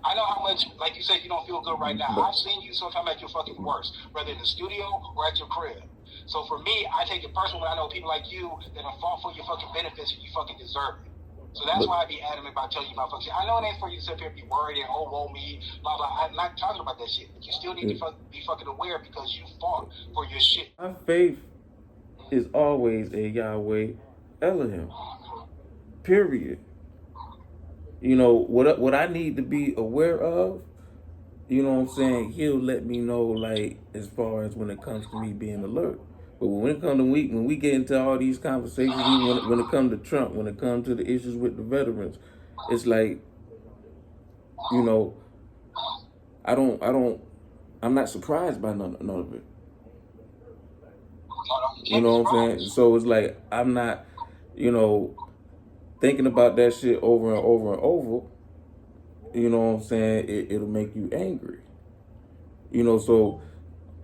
I know how much, like you said, you don't feel good right now. But I've seen you sometimes at your fucking worst, whether in the studio or at your crib. So for me, I take it personal when I know people like you that have fought for your fucking benefits and you fucking deserve it. So that's but why I be adamant about telling you about fucking shit. I know it ain't for you to sit here and be worried and, oh, woe me, blah, blah. I'm not talking about that shit. But you still need to be fucking aware because you fought for your shit. my faith is always a Yahweh Elohim. Period. You know what I need to be aware of. You know what I'm saying? He'll let me know, like, as far as when it comes to me being alert. But when it comes to when we get into all these conversations, even when it comes to Trump, when it comes to the issues with the veterans, it's like, you know, I'm not surprised by none of it. You know what I'm saying? So it's like I'm not, you know, thinking about that shit over and over and over. You know what I'm saying? It'll make you angry. You know, so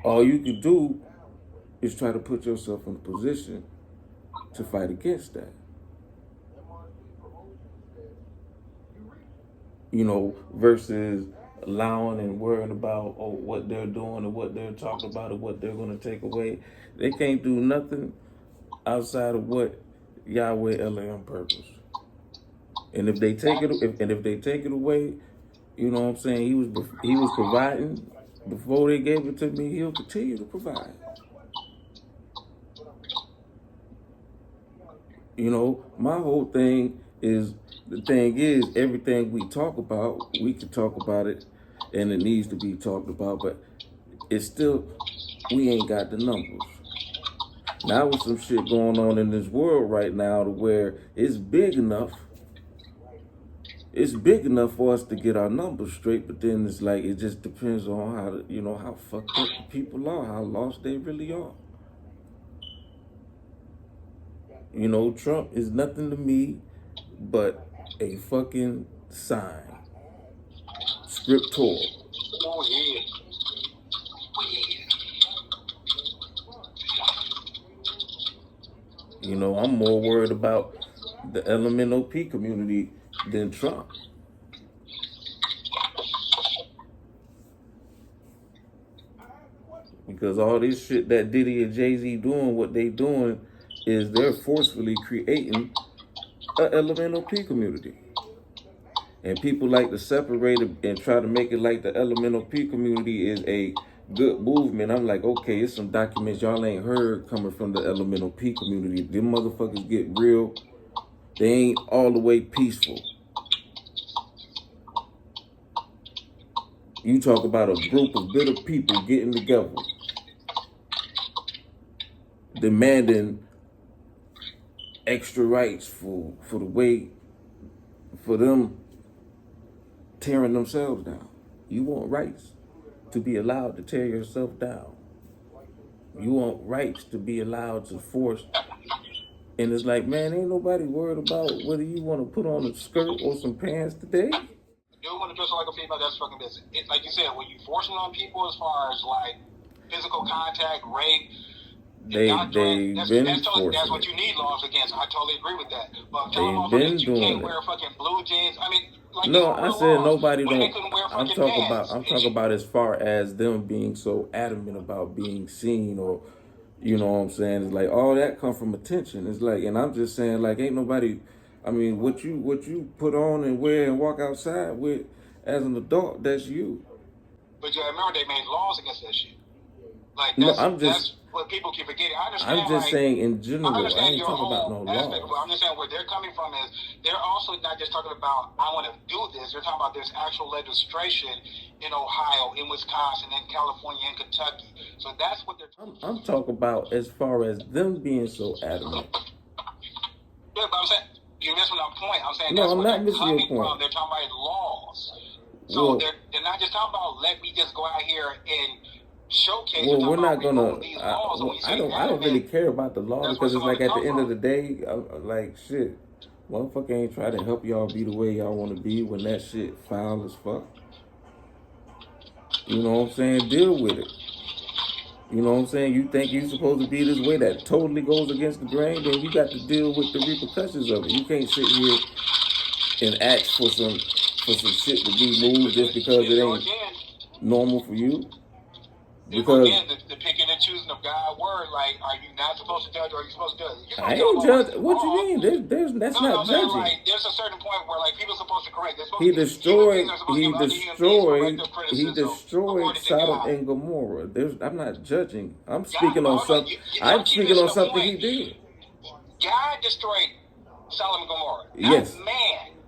all you can do is try to put yourself in a position to fight against that. You know, versus allowing and worrying about what they're doing and what they're talking about and what they're going to take away. They can't do nothing outside of what Yahweh Elohim purpose. And if they take it away, you know what I'm saying? He was providing before they gave it to me. He'll continue to provide. You know, my whole thing is, the thing is, everything we talk about, we can talk about it, and it needs to be talked about, but it's still, we ain't got the numbers. Now with some shit going on in this world right now to where it's big enough for us to get our numbers straight, but then it's like, it just depends on how fucked up the people are, how lost they really are. You know, Trump is nothing to me but a fucking sign. Scriptor. Oh, yeah. You know, I'm more worried about the LMNOP community than Trump. Because all this shit that Diddy and Jay-Z doing, what they doing is they're forcefully creating a LMNOP community. And people like to separate it and try to make it like the LMNOP community is a good movement. I'm like, okay, it's some documents y'all ain't heard coming from the LMNOP community. Them motherfuckers get real. They ain't all the way peaceful. You talk about a group of bitter people getting together, demanding extra rights for the way, for them tearing themselves down. You want rights to be allowed to tear yourself down. You want rights to be allowed to force. And it's like, man, ain't nobody worried about whether you want to put on a skirt or some pants today. You want to dress like a female, that's fucking business. It's like you said, when you forcing on people as far as like physical contact, rape, that's what you need laws against. I totally agree with that. But telling motherfuckers you can't wear fucking blue jeans. I mean, like, no, I said nobody don't. I'm talking about as far as them being so adamant about being seen, or, you know what I'm saying? It's like all that come from attention. It's like, and I'm just saying, like, ain't nobody. I mean, what you put on and wear and walk outside with as an adult, that's you. But you remember they made laws against that shit. Like, that's what people keep forgetting. I understand. I'm just saying in general. I ain't talking about no laws. I'm just saying where they're coming from is they're also not just talking about I want to do this. They're talking about there's actual legislation in Ohio, in Wisconsin, in California, in Kentucky. So that's what they're. I'm talking about as far as them being so adamant. Yeah, but I'm saying you're missing my point. I'm saying no, that's I'm where not they're missing coming your point. from. They're talking about laws. So they're not just talking about let me just go out here and showcase. Well, we're not gonna. I don't really care about the law, because it's like at the end of the day, like shit, motherfucker ain't trying to help y'all be the way y'all want to be when that shit foul as fuck. You know what I'm saying? Deal with it. You know what I'm saying? You think you're supposed to be this way that totally goes against the grain, then you got to deal with the repercussions of it. You can't sit here and ask for for some shit to be moved just because There it you go ain't again. normal for you? There you go Because again, the picking and choosing of God's word. Like, are you not supposed to judge or are you supposed to judge? You're I supposed to tell ain't them what's judge. What you wrong. mean? There's that's No, no, not I'm saying judging. like there's a certain point where like people are supposed to correct. They're supposed He to give human beings destroyed. are supposed to He give other human beings destroyed. corrective He criticism destroyed according to Sodom God. and Gomorrah. I'm not judging. I'm God, speaking on hold on, something. y'all I'm keep speaking on missing the something point. he did. God destroyed Sodom and Gomorrah, not Yes. man.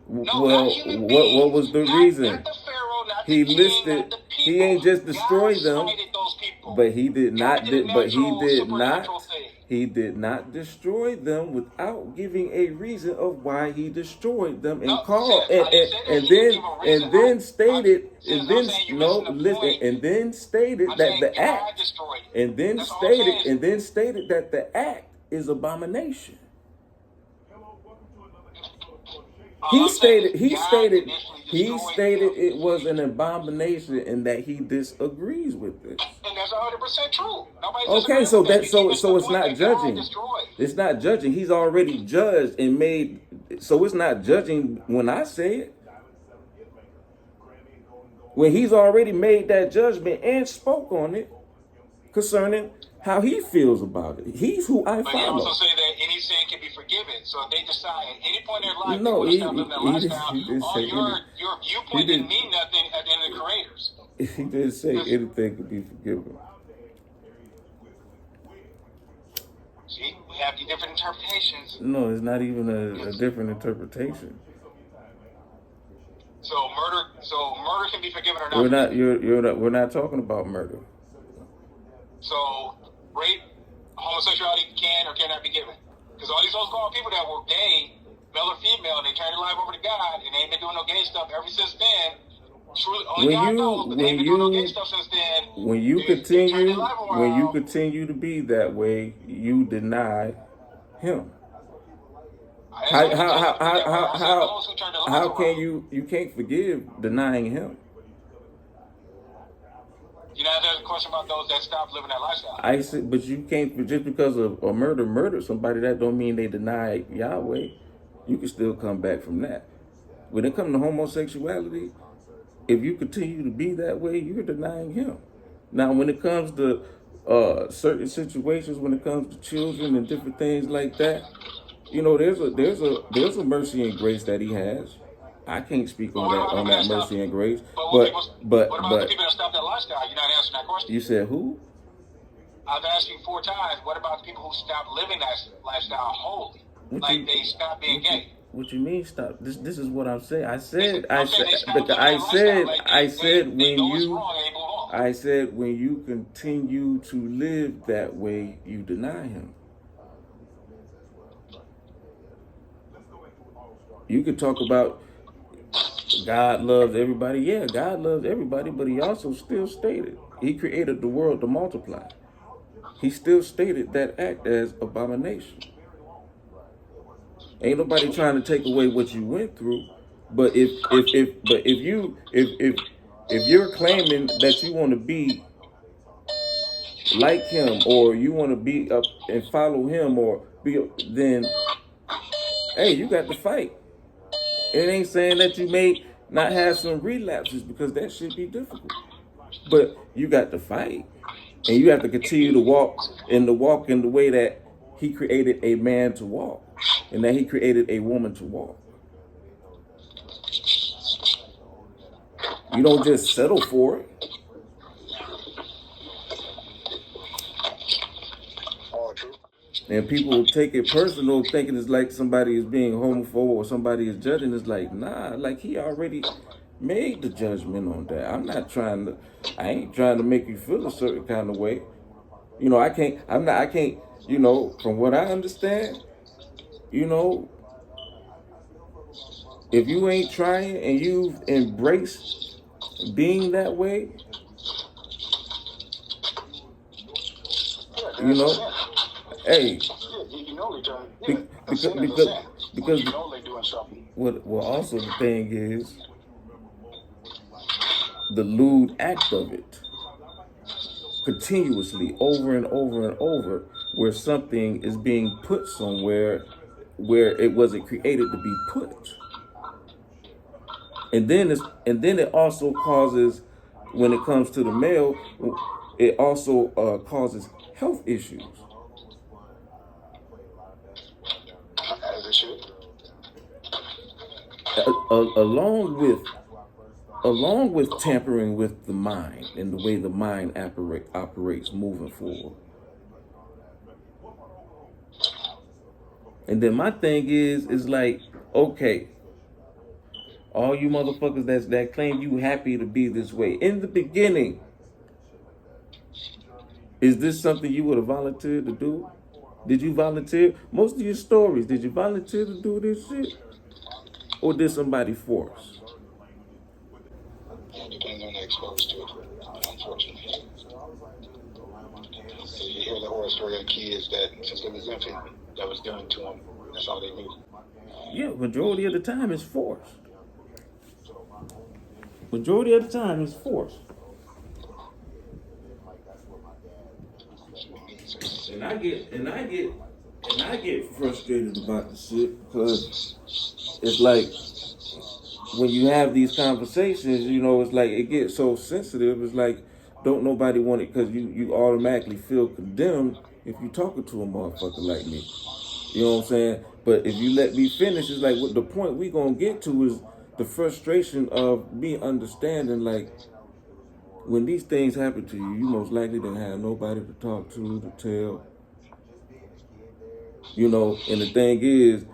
No, not Well, human what beings. was the Not reason? the Pharaoh, not the He king, not listed. the He people. ain't just God destroyed them, smited those people. but he did God not. did a But he natural, did supernatural not. thing. He did not destroy them without giving a reason of why he destroyed them, No, and called sis, I didn't say that and he didn't give then a reason. stated Sis, I'm saying you're missing the point. and then stated I'm that saying the God act destroyed it. That's all I'm saying. that the act is abomination. All I'm saying is God initially He destroyed stated them. it was an abomination and that he disagrees with this. And that's 100% true. Nobody's Okay, disagreeing so with that. that You keep missing so the it's point not that God judging. destroyed. It's not judging. He's already judged and made. So it's not judging when I say it. When he's already made that judgment and spoke on it concerning how he feels about it. He's who I But he also follow. say that any sin can be forgiven. So if they decide at any point in their life they No, want to stop living that lifestyle, he didn't all say any. your He viewpoint didn't did. mean nothing at the end of the creators. He didn't say Because anything could be forgiven. see, we have the different interpretations. No, it's not even a different interpretation. So murder can be forgiven or not We're not. forgiven. You're not. We're not talking about murder. So rape, homosexuality can or cannot be given. Because all these so-called people that were gay, male or female, and they turned their life over to God, and they ain't been doing no gay stuff ever since then. Truly, only God knows, but they ain't been doing no gay stuff since then. They turned their life when you around. continue to be that way, you deny him. I didn't say they chose to be that way. I said those who turned their life How can around. you can't forgive denying him? You know, there's a question about those that stopped living that lifestyle. I said, but you can't just because of a murder somebody. That don't mean they deny Yahweh. You can still come back from that. When it comes to homosexuality, if you continue to be that way, you're denying him. Now, when it comes to certain situations, when it comes to children and different things like that, you know, there's a mercy and grace that he has. I can't speak But on what about people that stopped? mercy and grace, What about the but people that stopped that lifestyle? You're not answering that question. you said who? I've asked you 4 times. What about the people who stopped living that lifestyle wholly? They stopped being gay. What you mean stop? This is what I'm saying. I said when you continue to live that way, you deny him. You could talk about God loves everybody. Yeah, God loves everybody, but he also still stated he created the world to multiply. He still stated that act as abomination. Ain't nobody trying to take away what you went through, but if you're claiming that you want to be like him or you want to be up and follow him or be, then hey, you got to fight. It ain't saying that you may not have some relapses because that should be difficult, but you got to fight and you have to continue to walk in the way that he created a man to walk and that he created a woman to walk. You don't just settle for it. And people take it personal, thinking it's like somebody is being homophobic or somebody is judging. It's like, nah, like he already made the judgment on that. I ain't trying to make you feel a certain kind of way. You know, I can't, you know, from what I understand, you know, if you ain't trying and you've embraced being that way, you know, hey, because what also the thing is the lewd act of it continuously over and over and over, where something is being put somewhere where it wasn't created to be put. and then it also causes, when it comes to the male, it also causes health issues. As it should. Along with tampering with the mind and the way the mind operates moving forward. And then my thing is like, okay, all you motherfuckers that claim you happy to be this way in the beginning, is this something you would have volunteered to do? Did you volunteer? Most of your stories, did you volunteer to do this shit, or did somebody force? It depends on the exposed to it, unfortunately. So you hear the horror story of kids that since they was infant, that was done to them. That's all they knew. Yeah, majority of the time it's forced. Majority of the time it's forced. And I get frustrated about the shit because it's like when you have these conversations, it's like it gets so sensitive. It's like don't nobody want it because you automatically feel condemned if you talking to a motherfucker like me. You know what I'm saying? But if you let me finish, it's like what the point we gonna get to is the frustration of me understanding like when these things happen to you, you most likely don't have nobody to talk to tell. And the thing is,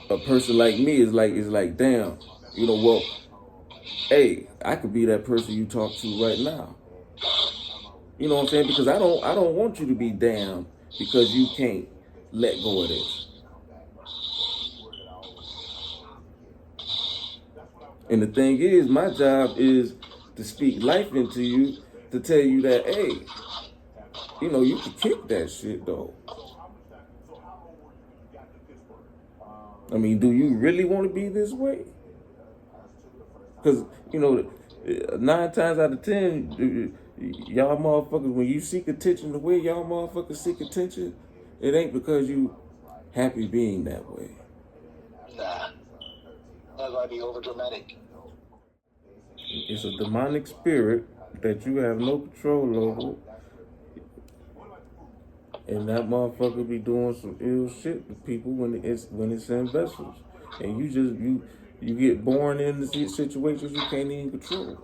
a person like me is like, damn, well, hey, I could be that person you talk to right now. You know what I'm saying? Because I don't want you to be damned because you can't let go of this. And the thing is, my job is to speak life into you, to tell you that, hey, you can kick that shit though. I mean, do you really want to be this way? Because, 9 times out of 10, y'all motherfuckers, when you seek attention the way y'all motherfuckers seek attention, it ain't because you happy being that way. Nah. That's why I be over dramatic. It's a demonic spirit that you have no control over. And that motherfucker be doing some ill shit to people when it's in vessels. And you get born in the situations you can't even control.